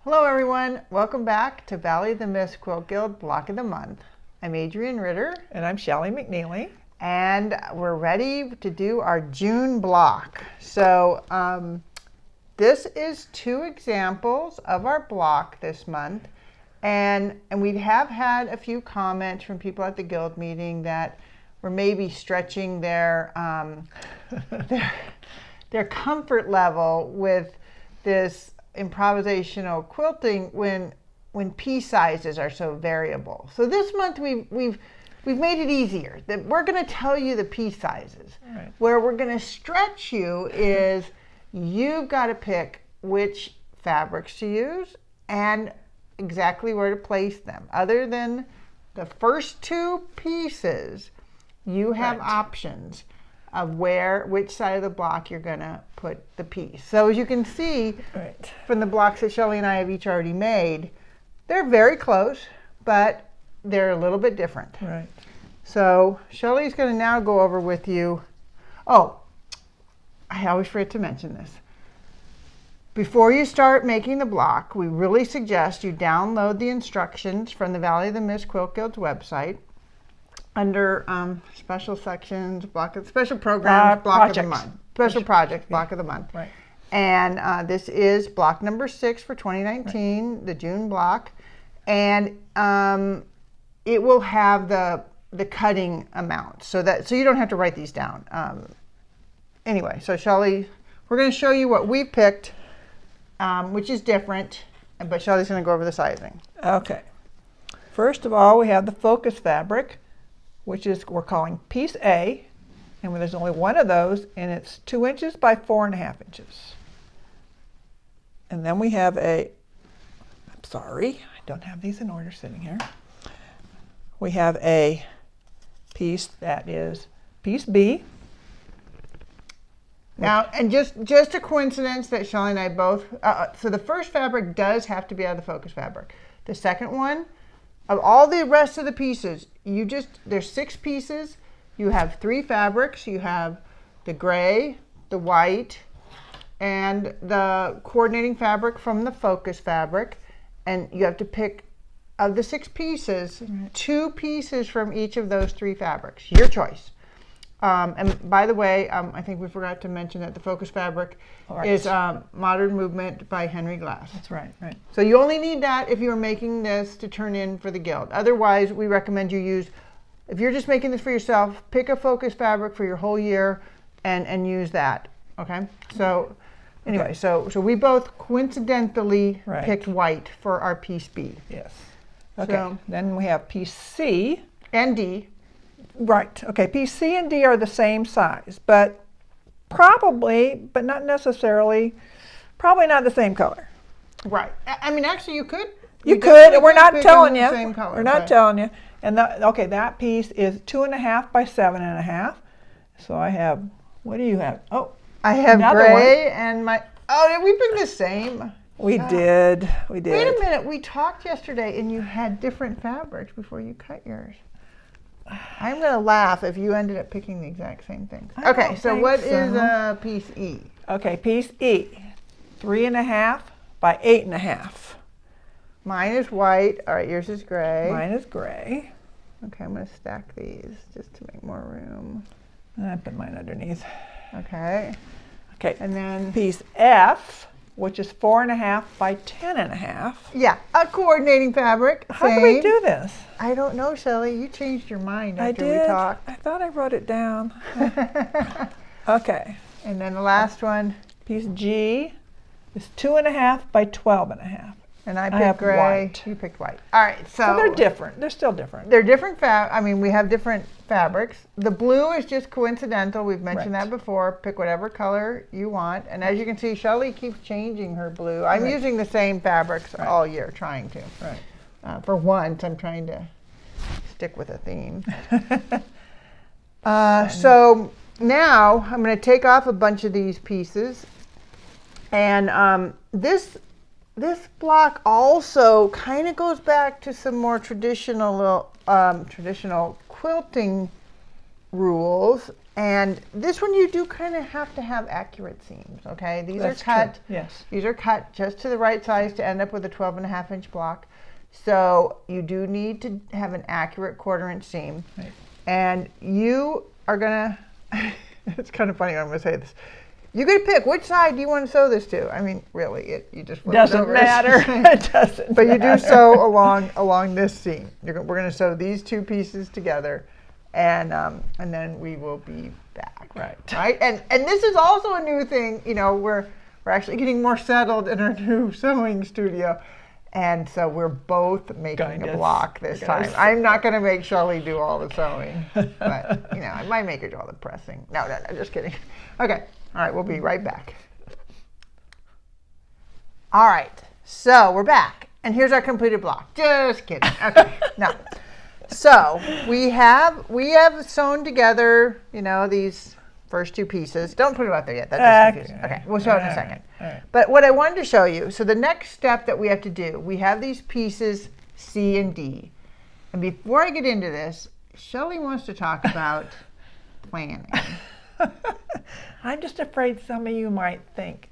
Hello everyone, welcome back to Valley of the Mist Quilt Guild Block of the Month. I'm Adriane Ritter. And I'm Shelley McNeely. And we're ready to do our June block. So this is 2 examples of our block this month. And we have had a few comments from people at the guild meeting that were maybe stretching their comfort level with this improvisational quilting when piece sizes are so variable. So this month we've made it easier. That we're going to tell you the piece sizes. Right. Where we're going to stretch you is you've got to pick which fabrics to use and exactly where to place them. Other than the first 2 pieces, you have options of which side of the block you're going to put the piece. So as you can see from the blocks that Shelley and I have each already made, they're very close, but they're a little bit different. Right. So Shelley's going to now go over with you. Oh, I always forget to mention this. Before you start making the block, we really suggest you download the instructions from the Valley of the Mist Quilt Guild's website. Under special sections, special programs, block of the month. Special projects, block of the month. Right. And this is block number 6 for 2019, the June block. And it will have the cutting amount, so you don't have to write these down. Anyway, so Shelley, we're going to show you what we picked, which is different, but Shelley's going to go over the sizing. Okay. First of all, we have the focus fabric, which is we're calling piece A, and there's only one of those, and it's 2 inches by 4.5 inches. And then we have I'm sorry, I don't have these in order sitting here. We have a piece that is piece B. Now, and just a coincidence that Shelley and I both, so the first fabric does have to be out of the focus fabric. The second one, of all the rest of the pieces, there's 6 pieces. You have 3 fabrics. You have the gray, the white, and the coordinating fabric from the focus fabric. And you have to pick, of the 6 pieces, 2 pieces from each of those 3 fabrics. Your choice. And by the way, I think we forgot to mention that the focus fabric is Modern Movement by Henry Glass. That's right, right. So you only need that if you're making this to turn in for the guild. Otherwise, we recommend you use, if you're just making this for yourself, pick a focus fabric for your whole year and use that, okay? So anyway, so we both coincidentally picked white for our piece B. Yes. Okay, So, then we have piece C. And D. Right, okay, piece C and D are the same size, but probably, but not necessarily, probably not the same color. Right. I mean, actually, you could. You could, and we're not pick telling them you. the same color, We're not telling you. And that piece is 2.5 by 7.5. So I have, what do you have? Oh, I have gray and did we pick the same? We did. Wait a minute, we talked yesterday and you had different fabrics before you cut yours. I'm going to laugh if you ended up picking the exact same thing. Okay, so what is piece E? Okay, piece E, 3.5 by 8.5. Mine is white. All right, yours is gray. Mine is gray. Okay, I'm going to stack these just to make more room. I put mine underneath. Okay. Okay, And then piece F, which is 4.5 by 10.5. yeah, a coordinating fabric. How do we do this? I don't know, Shelley. You changed your mind after I did. we talked. I thought I wrote it down. Okay. And then the last one. Piece G is 2.5 by 12.5. And I I have picked gray. white. You picked white. All right, So they're different. They're still different. They're different we have different fabrics. The blue is just coincidental. We've mentioned that before. Pick whatever color you want. And as you can see, Shelley keeps changing her blue. I'm using the same fabrics all year, trying to. Right. For once, I'm trying to stick with a theme. So now I'm going to take off a bunch of these pieces. And this block also kind of goes back to some more traditional quilting rules. And this one you do kind of have to have accurate seams, okay? These That's are cut. true. Yes. These are cut just to the right size to end up with a 12.5-inch block. So you do need to have an accurate 1/4-inch seam. Right. And you are gonna, it's kind of funny when I'm gonna say this. You get to pick which side do you want to sew this to. I mean, really, you just flip it Doesn't over. matter. It doesn't But you do matter. sew along this seam. We're going to sew these 2 pieces together, and then we will be back. Right. And this is also a new thing. You know, we're actually getting more settled in our new sewing studio, and so we're both making a block this time. I'm not going to make Shelley do all the sewing, but you know, I might make her do all the pressing. No, just kidding. Okay. All right, we'll be right back. All right, so we're back, and here's our completed block. Just kidding. Okay, no. So we have sewn together, you know, these first 2 pieces. Don't put it out there yet. That's just confusing. Okay, we'll show it in a second. Right. But what I wanted to show you, so the next step that we have to do, we have these pieces C and D, and before I get into this, Shelley wants to talk about planning. I'm just afraid some of you might think,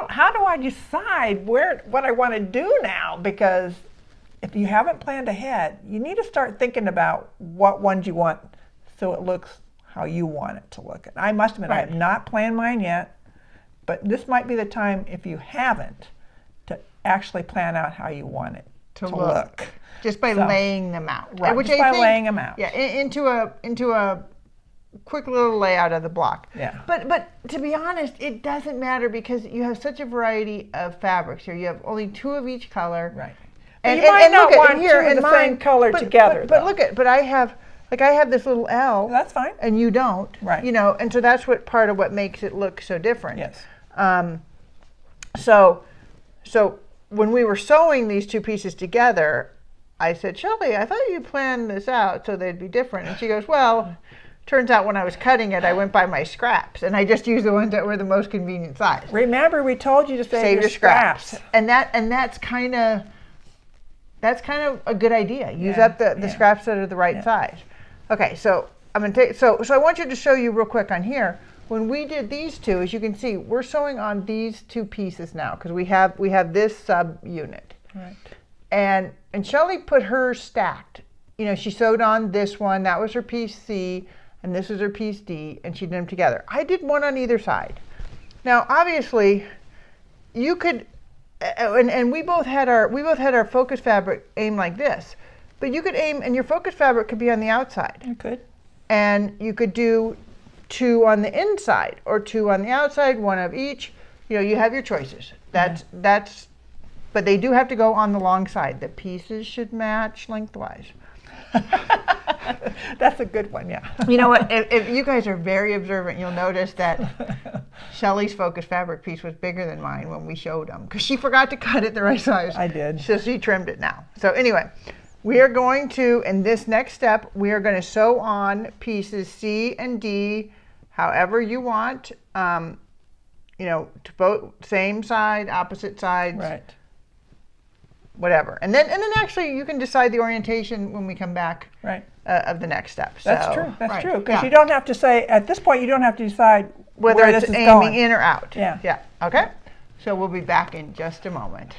how do I decide what I want to do now? Because if you haven't planned ahead, you need to start thinking about what ones you want so it looks how you want it to look. And I must admit, I have not planned mine yet, but this might be the time, if you haven't, to actually plan out how you want it to look. Just by laying them out. Right, just by laying them out. Yeah, into a quick little layout of the block. Yeah. But to be honest, it doesn't matter because you have such a variety of fabrics here. You have only 2 of each color. Right. And you might not want here 2 of the same color together. But look at, I have this little L. That's fine. And you don't. Right. You know, and so that's part of what makes it look so different. Yes. So when we were sewing these 2 pieces together, I said, Shelley, I thought you planned this out so they'd be different. And she goes, well, turns out when I was cutting it, I went by my scraps, and I just used the ones that were the most convenient size. Remember, we told you to save your scraps. And that's kind of a good idea. Use up the scraps that are the right size. Okay, so I'm gonna take so I want you to show you real quick on here. When we did these 2, as you can see, we're sewing on these 2 pieces now because we have this sub unit. Right. And Shelley put hers stacked. You know, she sewed on this one. That was her piece C. And this is her piece D, and she did them together. I did one on either side. Now, obviously, you could, and we both had our focus fabric aim like this, but you could aim, and your focus fabric could be on the outside. You could. And you could do 2 on the inside, or 2 on the outside, 1 of each. You know, you have your choices. But they do have to go on the long side. The pieces should match lengthwise. That's a good one, yeah. You know what? If you guys are very observant, you'll notice that Shelley's focus fabric piece was bigger than mine when we showed them because she forgot to cut it the right size. I did. So she trimmed it now. So anyway, we are going to, in this next step, we are going to sew on pieces C and D however you want. You know, to both same side, opposite sides. Right. Whatever. And then actually you can decide the orientation when we come back. Right. Of the next step. That's true. That's true. Because you don't have to say, at this point, you don't have to decide whether where it's this is aiming going. in or out. Yeah. Yeah. Okay. So we'll be back in just a moment.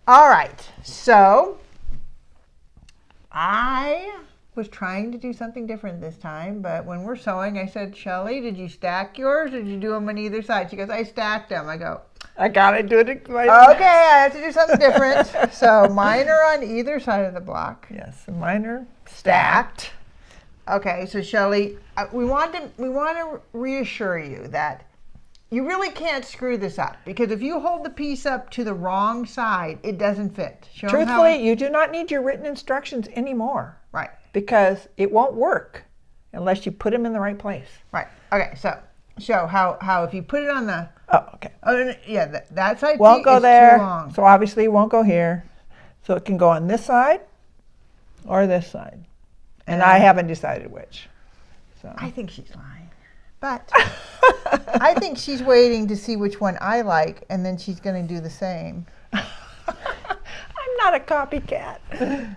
All right. So I was trying to do something different this time, but when we're sewing, I said, Shelley, did you stack yours or did you do them on either side? She goes, I stacked them. I go, I gotta do it. Okay, I have to do something different. So mine are on either side of the block. Yes, mine are Stacked. Okay, so Shelley, we want to reassure you that you really can't screw this up because if you hold the piece up to the wrong side, it doesn't fit. Truthfully, you do not need your written instructions anymore. Right. Because it won't work unless you put them in the right place. Right. Okay, so show how if you put it on the... Oh, okay. Oh, yeah, that side Won't go is there, too long. so obviously it won't go here. So it can go on this side or this side. And I haven't decided which. So I think she's lying. But I think she's waiting to see which one I like, and then she's going to do the same. I'm not a copycat.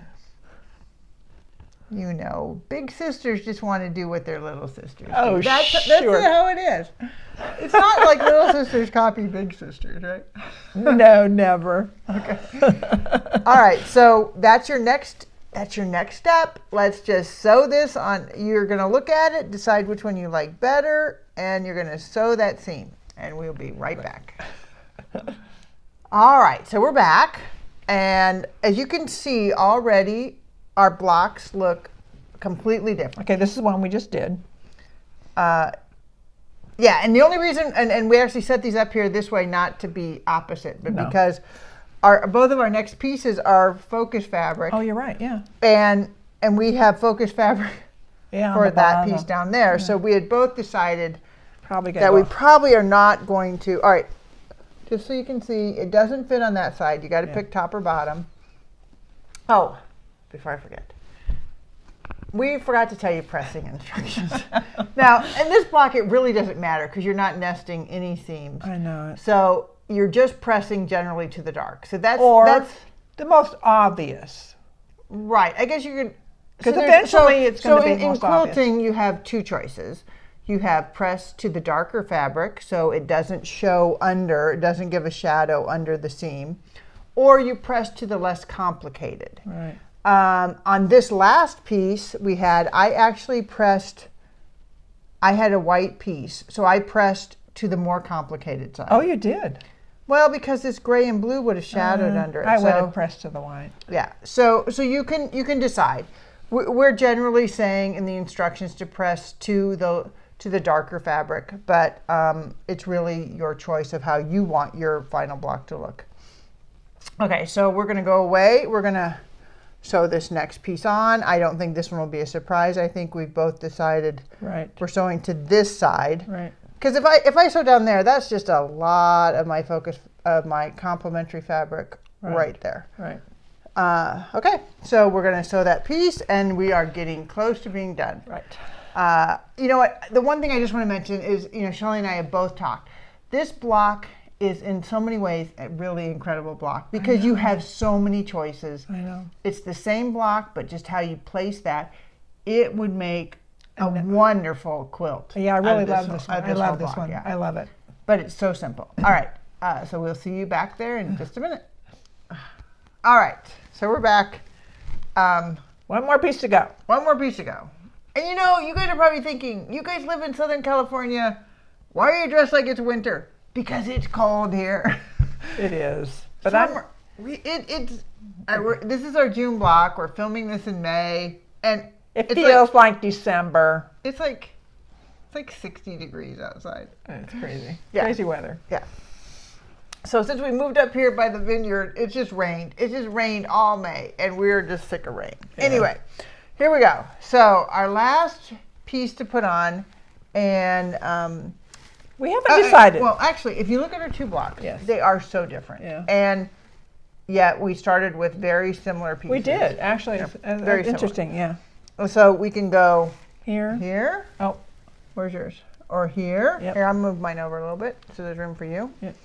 You know, big sisters just want to do what their little sisters Oh, do. That's sure. how it is. It's not like little sisters copy big sisters, right? No, never. Okay. All right, so that's your next step. Let's just sew this on. You're going to look at it, decide which one you like better, and you're going to sew that seam. And we'll be right back. All right, so we're back. And as you can see already, our blocks look completely different. Okay, this is one we just did. Yeah, and the only reason, and we actually set these up here this way not to be opposite, but because both of our next pieces are focus fabric. Oh, you're right, yeah. And we have focus fabric for that piece down there. Yeah. So we had both decided that we probably are not going to, all right, just so you can see, it doesn't fit on that side. You got to pick top or bottom. Oh, before I forget. We forgot to tell you pressing instructions. Now, in this block, it really doesn't matter because you're not nesting any seams. I know it. So you're just pressing generally to the dark. So that's the most obvious. Right. I guess you could. Because eventually it's going to be most obvious. So in quilting, you have two choices. You have press to the darker fabric, so it doesn't show under, it doesn't give a shadow under the seam, or you press to the less complicated. Right. On this last piece I had a white piece, so I pressed to the more complicated side. Oh, you did? Well, because this gray and blue would have shadowed under it. I would have pressed to the white. Yeah, so you can decide. We're generally saying in the instructions to press to the darker fabric, but it's really your choice of how you want your final block to look. Okay, so we're going to go away. We're going to sew this next piece on. I don't think this one will be a surprise. I think we've both decided we're sewing to this side. Right. Because if I sew down there, that's just a lot of my focus of my complementary fabric right there. Right. Okay, so we're going to sew that piece, and we are getting close to being done. Right. You know what? The one thing I just want to mention is, Shelley and I have both talked. This block is in so many ways a really incredible block because you have so many choices. I know. It's the same block, but just how you place that, it would make a wonderful quilt. Yeah, I really love this one. I love this one. Yeah. I love it. But it's so simple. All right, so we'll see you back there in just a minute. All right, so we're back. One more piece to go. One more piece to go. And you guys are probably thinking, you guys live in Southern California. Why are you dressed like it's winter? Because it's cold here. It is. But this is our June block. We're filming this in May, and it feels like December. It's like 60 degrees outside. It's crazy. Yeah. Crazy weather. Yeah. So since we moved up here by the vineyard, it just rained. It just rained all May, and we're just sick of rain. Yeah. Anyway, here we go. So our last piece to put on, and we haven't decided. Well, actually, if you look at our two blocks, they are so different. Yeah. And yet we started with very similar pieces. We did, actually. Yeah, very interesting, similar. Yeah. So we can go here. Here. Oh, where's yours? Or here. Yep. Here, I'll move mine over a little bit so there's room for you. Yep.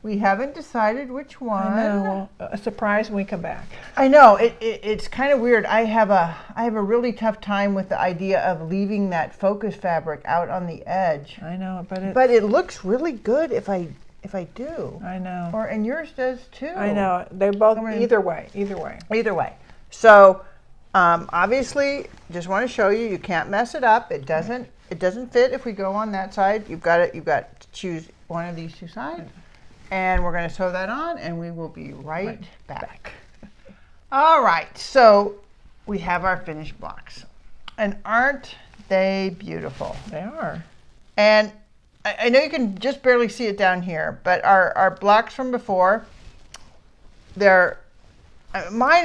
We haven't decided which one. I know. Well, a surprise when we come back. I know. It's kind of weird. I have a really tough time with the idea of leaving that focus fabric out on the edge. I know, but it looks really good if I do. I know. And yours does too. I know. They're both either way. Either way. So obviously, just want to show you can't mess it up. It doesn't fit if we go on that side. You've got to choose one of these two sides. And we're going to sew that on, and we will be right back. All right, so we have our finished blocks. And aren't they beautiful? They are. And I know you can just barely see it down here, but our blocks from before, mine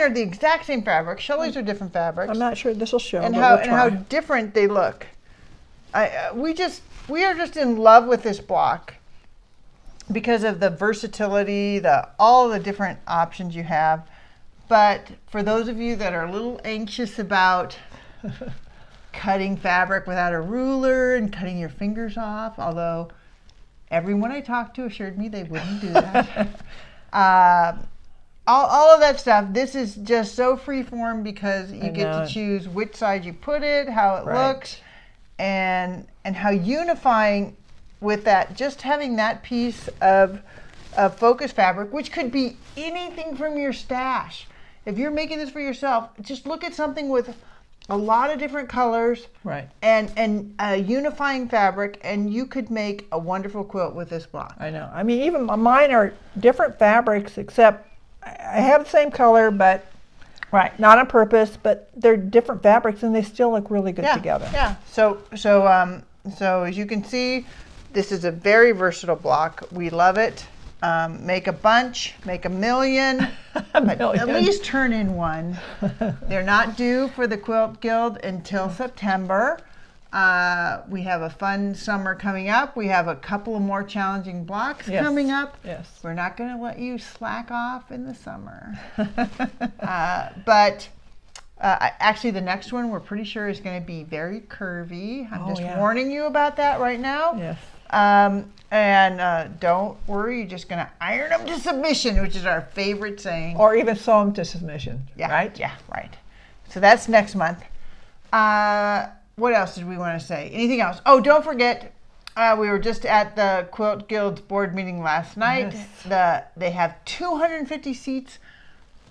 are the exact same fabric. Shelley's are different fabrics. I'm not sure this will show. And how different they look. We are just in love with this block because of the versatility, all the different options you have. But for those of you that are a little anxious about cutting fabric without a ruler and cutting your fingers off, although Uh, 'Everyone I talked to assured me they wouldn't do that. But if you're a little anxious about cutting fabric without a ruler and cutting your fingers off, although everyone I talked to assured me they wouldn't do that. If you're a little anxious about cutting fabric without a ruler and cutting your fingers off, although everyone I talked to assured me they wouldn't do that. all of that stuff. This is just so freeform because you get know. to choose which side you put it, how it Right. looks, and how unifying with that. Just having that piece of focus fabric, which could be anything from your stash. If you're making this for yourself, just look at something with a lot of different colors, Right. and a unifying fabric, and you could make a wonderful quilt with this block. I know. I mean, even mine are different fabrics, except I have the same color, but Right. not on purpose. But they're different fabrics, and they still look really good together. Yeah. So as you can see, this is a very versatile block. We love it. Make a bunch, make a million, but at least turn in one. They're not due for the Quilt Guild until September. We have a fun summer coming up. We have a couple of more challenging blocks coming up. Yes. We're not going to let you slack off in the summer. But actually, the next one we're pretty sure is going to be very curvy. I'm just warning you about that right now. Yes. And don't worry, you're just going to iron them to submission, which is our favorite saying. Or even sew them to submission. Yeah, Right? Yeah, right. So that's next month. What else did we want to say? Anything else? Oh, don't forget, we were just at the Quilt Guild's board meeting last night. Yes. They have 250 seats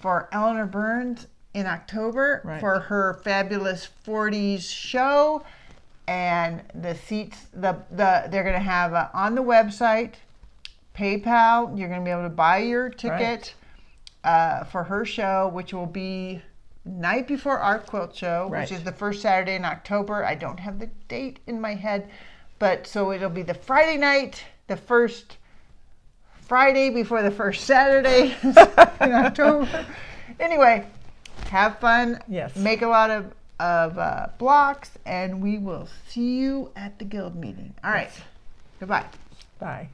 for Eleanor Burns in October for her fabulous 40s show. And the seats, they're going to have on the website, PayPal. You're going to be able to buy your ticket for her show, which will be night before our quilt show, which is the first Saturday in October. I don't have the date in my head, but so it'll be the Friday night, the first Friday before the first Saturday in October. Anyway, have fun. Yes. Make a lot of blocks, and we will see you at the guild meeting. All right. Goodbye. Bye.